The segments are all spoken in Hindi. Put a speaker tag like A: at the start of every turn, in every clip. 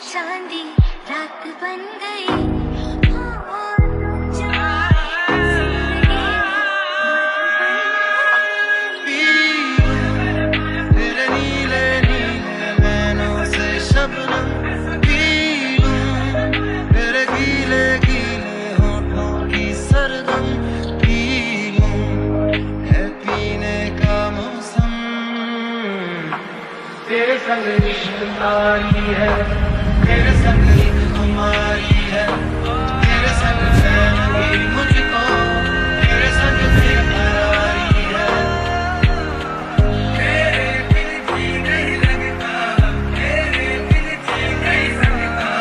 A: चांदी रात बन गई।
B: तेरे नीले नीले नैनों से शबनम पी लूं, तेरे गीले गीले होठों की सरगम पी लूं, है पीने का मौसम। तेरे संग इश्क तारी है, तेरे संग एक हमारी है, तेरे संग फैलती मुझको, तेरे संग बेकरारी है। तेरे बिन जी नहीं लगता, तेरे बिन जी नहीं लगता,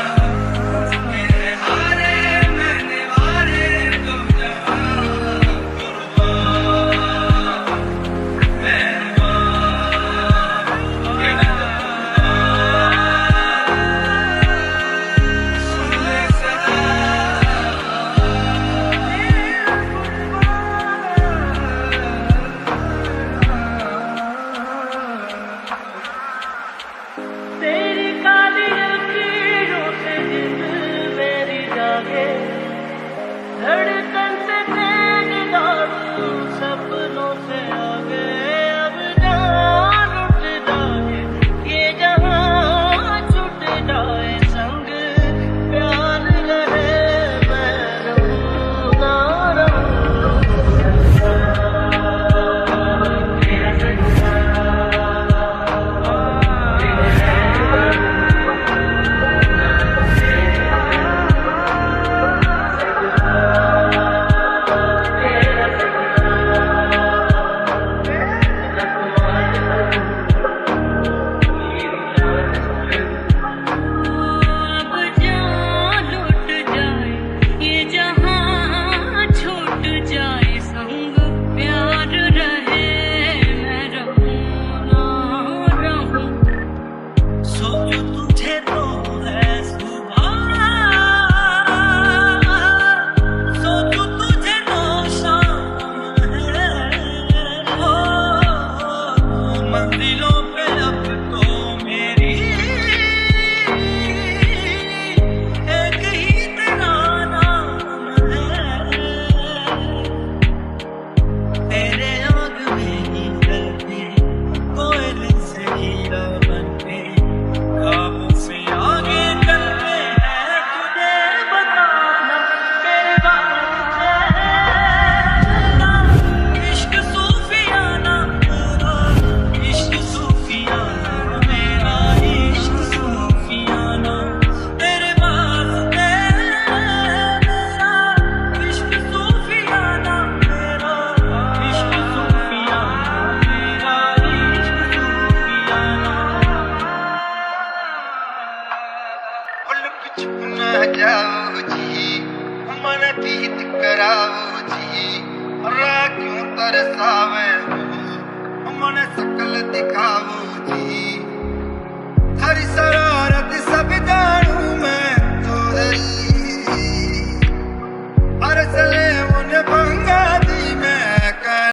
B: मेरे हारे मैंने वारे तुम जहां कुर्बान
C: तेरी काली लकीरों से जिद मेरी जागे, धड़कन से तेज दौड़ूं सपनों से आगे। अब जान उठ जाए ये जहां छूट जाए, संग प्यार रहे मैं रहूं ना
B: जाओ जी, मन प्रीत कराओ जी, रा क्यों तरसावे हो, मन सकल दिखा